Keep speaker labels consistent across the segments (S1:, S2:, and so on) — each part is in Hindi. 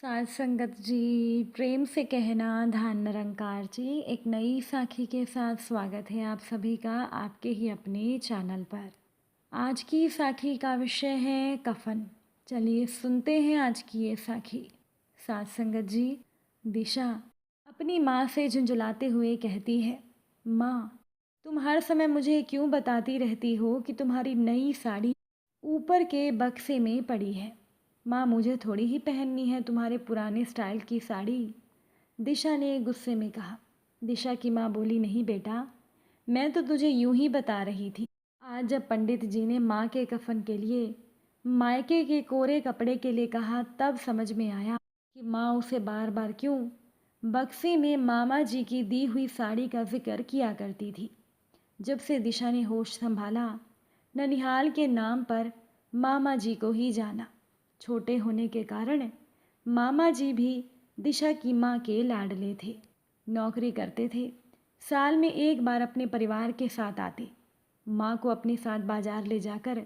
S1: साथ संगत जी, प्रेम से कहना धान निरंकार जी, एक नई साखी के साथ स्वागत है आप सभी का आपके ही अपने चैनल पर। आज की साखी का विषय है कफन। चलिए सुनते हैं आज की ये साखी। साथ संगत जी, दिशा अपनी माँ से झुंझुलाते हुए कहती है, माँ तुम हर समय मुझे क्यों बताती रहती हो कि तुम्हारी नई साड़ी ऊपर के बक्से में पड़ी है। माँ मुझे थोड़ी ही पहननी है तुम्हारे पुराने स्टाइल की साड़ी। दिशा ने गुस्से में कहा। दिशा की माँ बोली, नहीं बेटा, मैं तो तुझे यूं ही बता रही थी। आज जब पंडित जी ने माँ के कफन के लिए मायके के कोरे कपड़े के लिए कहा तब समझ में आया कि माँ उसे बार बार क्यों बक्से में मामा जी की दी हुई साड़ी का जिक्र किया करती थी। जब से दिशा ने होश संभाला, ननिहाल के नाम पर मामा जी को ही जाना। छोटे होने के कारण मामा जी भी दिशा की माँ के लाडले थे। नौकरी करते थे, साल में एक बार अपने परिवार के साथ आते। माँ को अपने साथ बाजार ले जाकर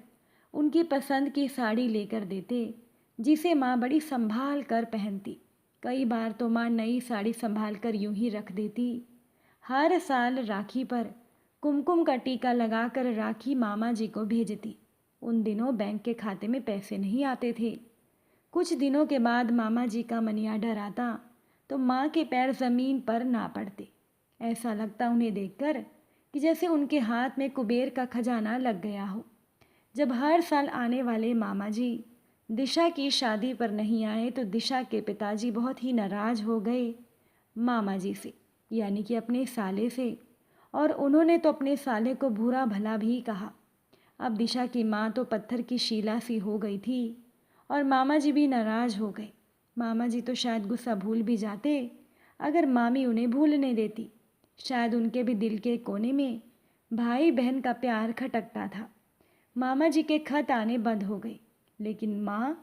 S1: उनकी पसंद की साड़ी लेकर देते, जिसे माँ बड़ी संभाल कर पहनती। कई बार तो माँ नई साड़ी संभाल कर यूं ही रख देती। हर साल राखी पर कुमकुम का टीका लगाकर राखी मामा जी को भेजती। उन दिनों बैंक के खाते में पैसे नहीं आते थे। कुछ दिनों के बाद मामा जी का मनी ऑर्डर आता तो माँ के पैर ज़मीन पर ना पड़ते। ऐसा लगता उन्हें देखकर कि जैसे उनके हाथ में कुबेर का खजाना लग गया हो। जब हर साल आने वाले मामा जी दिशा की शादी पर नहीं आए तो दिशा के पिताजी बहुत ही नाराज़ हो गए मामा जी से, यानी कि अपने साले से। और उन्होंने तो अपने साले को बुरा भला भी कहा। अब दिशा की माँ तो पत्थर की शीला सी हो गई थी और मामा जी भी नाराज़ हो गए। मामा जी तो शायद गुस्सा भूल भी जाते अगर मामी उन्हें भूलने देती। शायद उनके भी दिल के कोने में भाई बहन का प्यार खटकता था। मामा जी के खत आने बंद हो गए, लेकिन माँ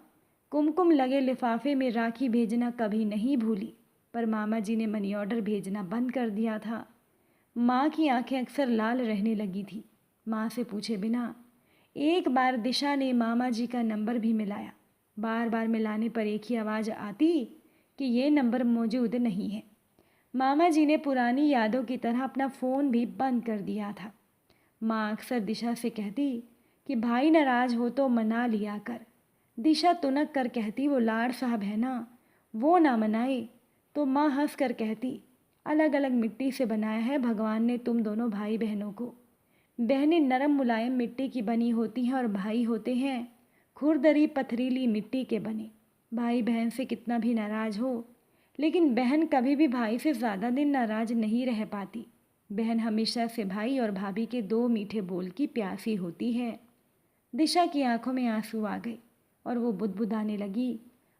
S1: कुमकुम लगे लिफाफे में राखी भेजना कभी नहीं भूली। पर मामा जी ने मनी ऑर्डर भेजना बंद कर दिया था। माँ की आंखें अक्सर लाल रहने लगी थी। माँ से पूछे बिना एक बार दिशा ने मामा जी का नंबर भी मिलाया। बार बार मिलाने पर एक ही आवाज़ आती कि ये नंबर मौजूद नहीं है। मामा जी ने पुरानी यादों की तरह अपना फ़ोन भी बंद कर दिया था। माँ अक्सर दिशा से कहती कि भाई नाराज़ हो तो मना लिया कर। दिशा तुनक कर कहती, वो लाड साहब है ना, वो ना मनाए। तो माँ हंस कर कहती, अलग अलग मिट्टी से बनाया है भगवान ने तुम दोनों भाई बहनों को। बहनें नरम मुलायम मिट्टी की बनी होती हैं और भाई होते हैं खुरदरी पथरीली मिट्टी के बने। भाई बहन से कितना भी नाराज़ हो, लेकिन बहन कभी भी भाई से ज़्यादा दिन नाराज़ नहीं रह पाती। बहन हमेशा से भाई और भाभी के दो मीठे बोल की प्यासी होती है। दिशा की आंखों में आंसू आ गए और वो बुदबुदाने लगी,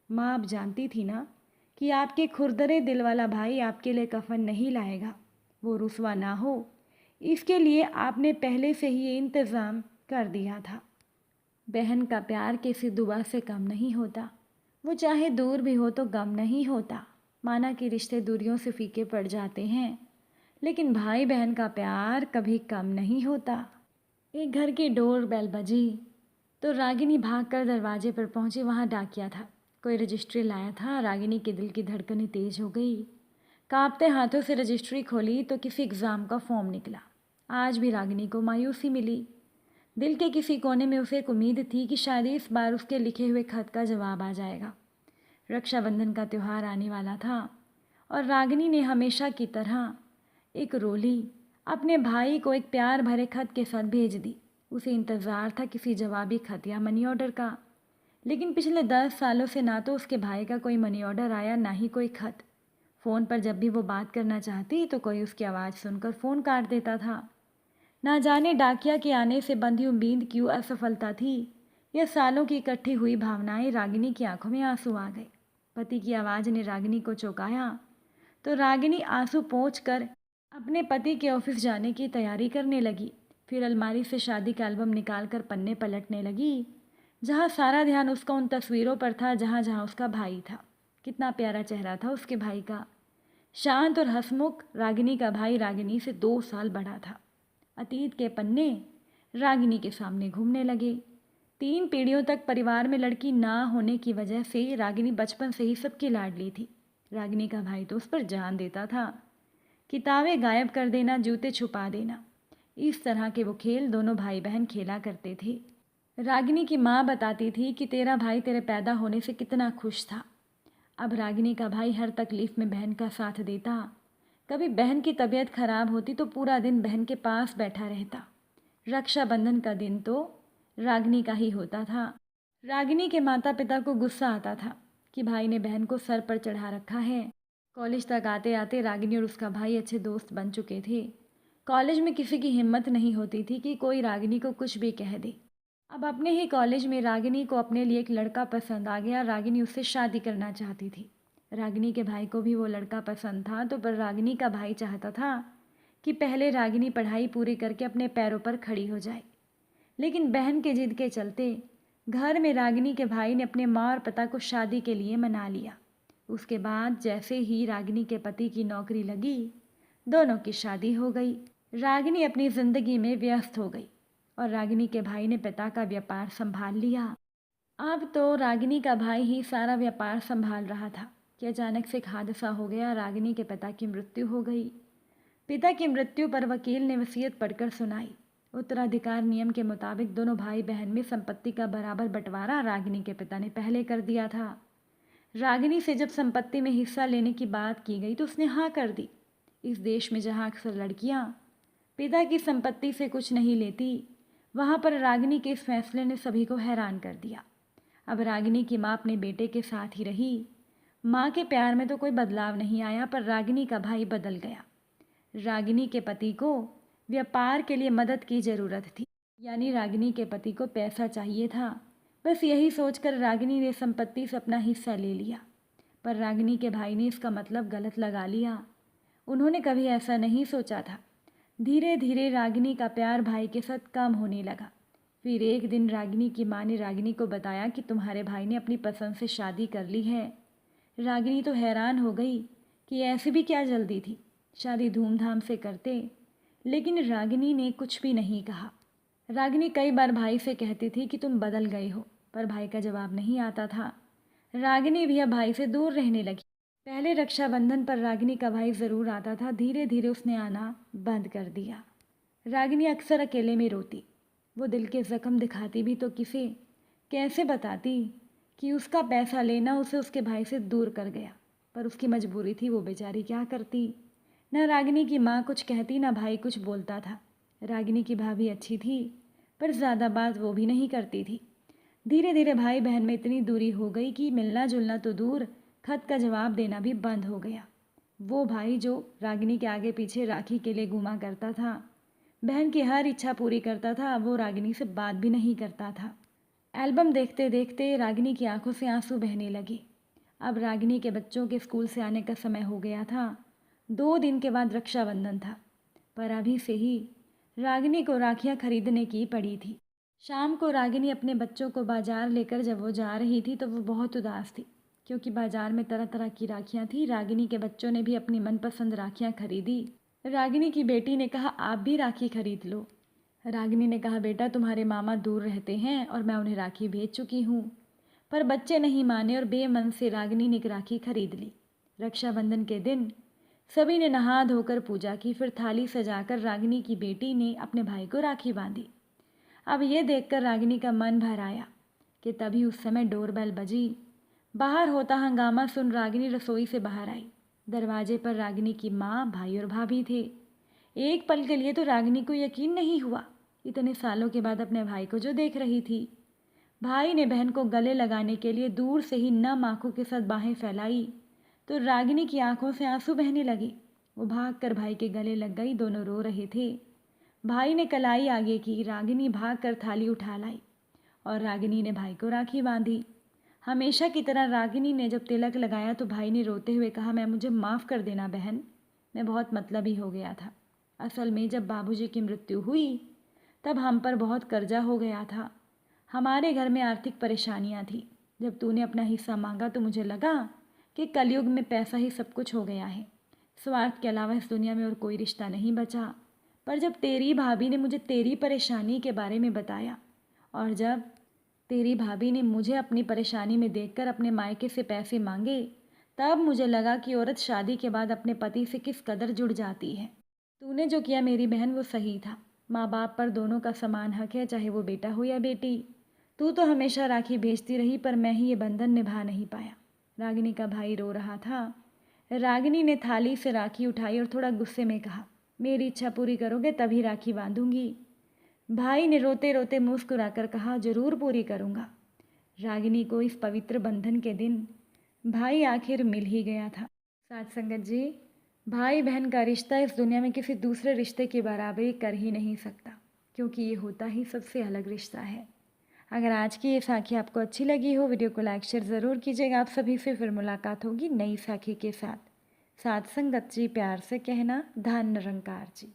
S1: माँ आप जानती थी ना कि आपके खुरदरे दिल वाला भाई आपके लिए कफन नहीं लाएगा। वो रुसवा ना हो, इसके लिए आपने पहले से ही ये इंतज़ाम कर दिया था। बहन का प्यार किसी दुआ से कम नहीं होता। वो चाहे दूर भी हो तो गम नहीं होता। माना कि रिश्ते दूरियों से फीके पड़ जाते हैं, लेकिन भाई बहन का प्यार कभी कम नहीं होता। एक घर की डोर बेल बजी तो रागिनी भागकर दरवाजे पर पहुंची। वहां डाकिया था, कोई रजिस्ट्री लाया था। रागिनी के दिल की धड़कनें तेज हो गई। कांपते हाथों से रजिस्ट्री खोली तो किसी एग्ज़ाम का फॉर्म निकला। आज भी रागिनी को मायूसी मिली। दिल के किसी कोने में उसे एक उम्मीद थी कि शायद इस बार उसके लिखे हुए खत का जवाब आ जाएगा। रक्षाबंधन का त्यौहार आने वाला था और रागिनी ने हमेशा की तरह एक रोली अपने भाई को एक प्यार भरे खत के साथ भेज दी। उसे इंतज़ार था किसी जवाबी खत या मनी ऑर्डर का, लेकिन पिछले 10 सालों से ना तो उसके भाई का कोई मनी ऑर्डर आया, ना ही कोई खत। फ़ोन पर जब भी वो बात करना चाहती तो कोई उसकी आवाज़ सुनकर फ़ोन काट देता था। ना जाने डाकिया के आने से बंधी उम्मीद क्यों असफलता थी। यह सालों की इकट्ठी हुई भावनाएं, रागिनी की आंखों में आंसू आ गए। पति की आवाज़ ने रागिनी को चौंकाया तो रागिनी आंसू पोंछ कर अपने पति के ऑफिस जाने की तैयारी करने लगी। फिर अलमारी से शादी का एल्बम निकाल कर पन्ने पलटने लगी, जहाँ सारा ध्यान उसका उन तस्वीरों पर था जहाँ जहाँ उसका भाई था। कितना प्यारा चेहरा था उसके भाई का, शांत और हंसमुख। रागिनी का भाई रागिनी से 2 साल बड़ा था। अतीत के पन्ने रागिनी के सामने घूमने लगे। 3 पीढ़ियों तक परिवार में लड़की ना होने की वजह से रागिनी बचपन से ही सबकी लाडली थी। रागिनी का भाई तो उस पर जान देता था। किताबें गायब कर देना, जूते छुपा देना, इस तरह के वो खेल दोनों भाई बहन खेला करते थे। रागिनी की माँ बताती थी कि तेरा भाई तेरे पैदा होने से कितना खुश था। अब रागिनी का भाई हर तकलीफ़ में बहन का साथ देता। कभी बहन की तबीयत खराब होती तो पूरा दिन बहन के पास बैठा रहता। रक्षाबंधन का दिन तो रागिनी का ही होता था। रागिनी के माता पिता को गुस्सा आता था कि भाई ने बहन को सर पर चढ़ा रखा है। कॉलेज तक आते आते रागिनी और उसका भाई अच्छे दोस्त बन चुके थे। कॉलेज में किसी की हिम्मत नहीं होती थी कि कोई रागिनी को कुछ भी कह दे। अब अपने ही कॉलेज में रागिनी को अपने लिए एक लड़का पसंद आ गया। रागिनी उससे शादी करना चाहती थी। रागिनी के भाई को भी वो लड़का पसंद था, तो पर रागिनी का भाई चाहता था कि पहले रागिनी पढ़ाई पूरी करके अपने पैरों पर खड़ी हो जाए। लेकिन बहन के जिद के चलते घर में रागिनी के भाई ने अपने माँ और पिता को शादी के लिए मना लिया। उसके बाद जैसे ही रागिनी के पति की नौकरी लगी, दोनों की शादी हो गई। रागिनी अपनी ज़िंदगी में व्यस्त हो गई और रागिनी के भाई ने पिता का व्यापार संभाल लिया। अब तो रागिनी का भाई ही सारा व्यापार संभाल रहा था कि अचानक से एक हादसा हो गया। रागिनी के पिता की मृत्यु हो गई। पिता की मृत्यु पर वकील ने वसीयत पढ़कर सुनाई। उत्तराधिकार नियम के मुताबिक दोनों भाई बहन में संपत्ति का बराबर बंटवारा रागिनी के पिता ने पहले कर दिया था। रागिनी से जब संपत्ति में हिस्सा लेने की बात की गई तो उसने हाँ कर दी। इस देश में जहाँ अक्सर लड़कियाँ पिता की संपत्ति से कुछ नहीं लेती, वहाँ पर रागिनी के इस फैसले ने सभी को हैरान कर दिया। अब रागिनी की माँ अपने बेटे के साथ ही रही। माँ के प्यार में तो कोई बदलाव नहीं आया, पर रागिनी का भाई बदल गया। रागिनी के पति को व्यापार के लिए मदद की ज़रूरत थी, यानी रागिनी के पति को पैसा चाहिए था। बस यही सोचकर रागिनी ने संपत्ति से अपना हिस्सा ले लिया, पर रागिनी के भाई ने इसका मतलब गलत लगा लिया। उन्होंने कभी ऐसा नहीं सोचा था। धीरे धीरे रागिनी का प्यार भाई के साथ कम होने लगा। फिर एक दिन रागिनी की माँ ने रागिनी को बताया कि तुम्हारे भाई ने अपनी पसंद से शादी कर ली है। रागिनी तो हैरान हो गई कि ऐसी भी क्या जल्दी थी, शादी धूमधाम से करते। लेकिन रागिनी ने कुछ भी नहीं कहा। रागिनी कई बार भाई से कहती थी कि तुम बदल गए हो, पर भाई का जवाब नहीं आता था। रागिनी भी अब भाई से दूर रहने लगी। पहले रक्षाबंधन पर रागिनी का भाई ज़रूर आता था, धीरे धीरे उसने आना बंद कर दिया। रागिनी अक्सर अकेले में रोती। वो दिल के ज़ख्म दिखाती भी तो किसे, कैसे बताती कि उसका पैसा लेना उसे उसके भाई से दूर कर गया। पर उसकी मजबूरी थी, वो बेचारी क्या करती। न रागिनी की माँ कुछ कहती, ना भाई कुछ बोलता था। रागिनी की भाभी अच्छी थी, पर ज़्यादा बात वो भी नहीं करती थी। धीरे धीरे भाई बहन में इतनी दूरी हो गई कि मिलना जुलना तो दूर, खत का जवाब देना भी बंद हो गया। वो भाई जो रागिनी के आगे पीछे राखी के लिए घूमा करता था, बहन की हर इच्छा पूरी करता था, वो रागिनी से बात भी नहीं करता था। एल्बम देखते देखते रागिनी की आंखों से आंसू बहने लगे। अब रागिनी के बच्चों के स्कूल से आने का समय हो गया था। 2 दिन के बाद रक्षाबंधन था, पर अभी से ही रागिनी को राखियाँ खरीदने की पड़ी थी। शाम को रागिनी अपने बच्चों को बाजार लेकर जब वो जा रही थी तो वो बहुत उदास थी, क्योंकि बाजार में तरह तरह की राखियाँ थी। रागिनी के बच्चों ने भी अपनी मनपसंद राखियाँ खरीदी। रागिनी की बेटी ने कहा, आप भी राखी खरीद लो। रागिनी ने कहा, बेटा तुम्हारे मामा दूर रहते हैं और मैं उन्हें राखी भेज चुकी हूँ। पर बच्चे नहीं माने और बेमन से रागिनी ने एक राखी खरीद ली। रक्षाबंधन के दिन सभी ने नहा धोकर पूजा की, फिर थाली सजाकर रागिनी की बेटी ने अपने भाई को राखी बांधी। अब ये देखकर रागिनी का मन भर आया कि तभी उस समय डोरबेल बजी। बाहर होता हंगामा सुन रागिनी रसोई से बाहर आई। दरवाजे पर रागिनी की माँ, भाई और भाभी थे। एक पल के लिए तो रागिनी को यकीन नहीं हुआ, इतने सालों के बाद अपने भाई को जो देख रही थी। भाई ने बहन को गले लगाने के लिए दूर से ही नम आंखों के साथ बाहें फैलाई तो रागिनी की आंखों से आंसू बहने लगे। वो भागकर भाई के गले लग गई। दोनों रो रहे थे। भाई ने कलाई आगे की, रागिनी भागकर थाली उठा लाई और रागिनी ने भाई को राखी बांधी। हमेशा की तरह रागिनी ने जब तिलक लगाया तो भाई ने रोते हुए कहा, मैं मुझे माफ़ कर देना बहन, मैं बहुत मतलबी हो गया था। असल में जब बाबूजी की मृत्यु हुई तब हम पर बहुत कर्जा हो गया था। हमारे घर में आर्थिक परेशानियां थी। जब तूने अपना हिस्सा मांगा तो मुझे लगा कि कलयुग में पैसा ही सब कुछ हो गया है, स्वार्थ के अलावा इस दुनिया में और कोई रिश्ता नहीं बचा। पर जब तेरी भाभी ने मुझे तेरी परेशानी के बारे में बताया और जब तेरी भाभी ने मुझे अपनी परेशानी में देखकर अपने मायके से पैसे मांगे, तब मुझे लगा कि औरत शादी के बाद अपने पति से किस कदर जुड़ जाती है। तूने जो किया मेरी बहन वो सही था। माँ बाप पर दोनों का समान हक है, चाहे वो बेटा हो या बेटी। तू तो हमेशा राखी भेजती रही, पर मैं ही ये बंधन निभा नहीं पाया। रागिनी का भाई रो रहा था। रागिनी ने थाली से राखी उठाई और थोड़ा गुस्से में कहा, मेरी इच्छा पूरी करोगे तभी राखी बांधूंगी। भाई ने रोते रोते मुस्कुराकर कहा, जरूर पूरी करूँगा। रागिनी को इस पवित्र बंधन के दिन भाई आखिर मिल ही गया था। साथ संगत जी, भाई बहन का रिश्ता इस दुनिया में किसी दूसरे रिश्ते की बराबरी कर ही नहीं सकता, क्योंकि ये होता ही सबसे अलग रिश्ता है। अगर आज की ये साखी आपको अच्छी लगी हो, वीडियो को लाइक शेयर ज़रूर कीजिएगा। आप सभी से फिर मुलाकात होगी नई साखी के साथ। साथ संगत जी, प्यार से कहना, धन निरंकार जी।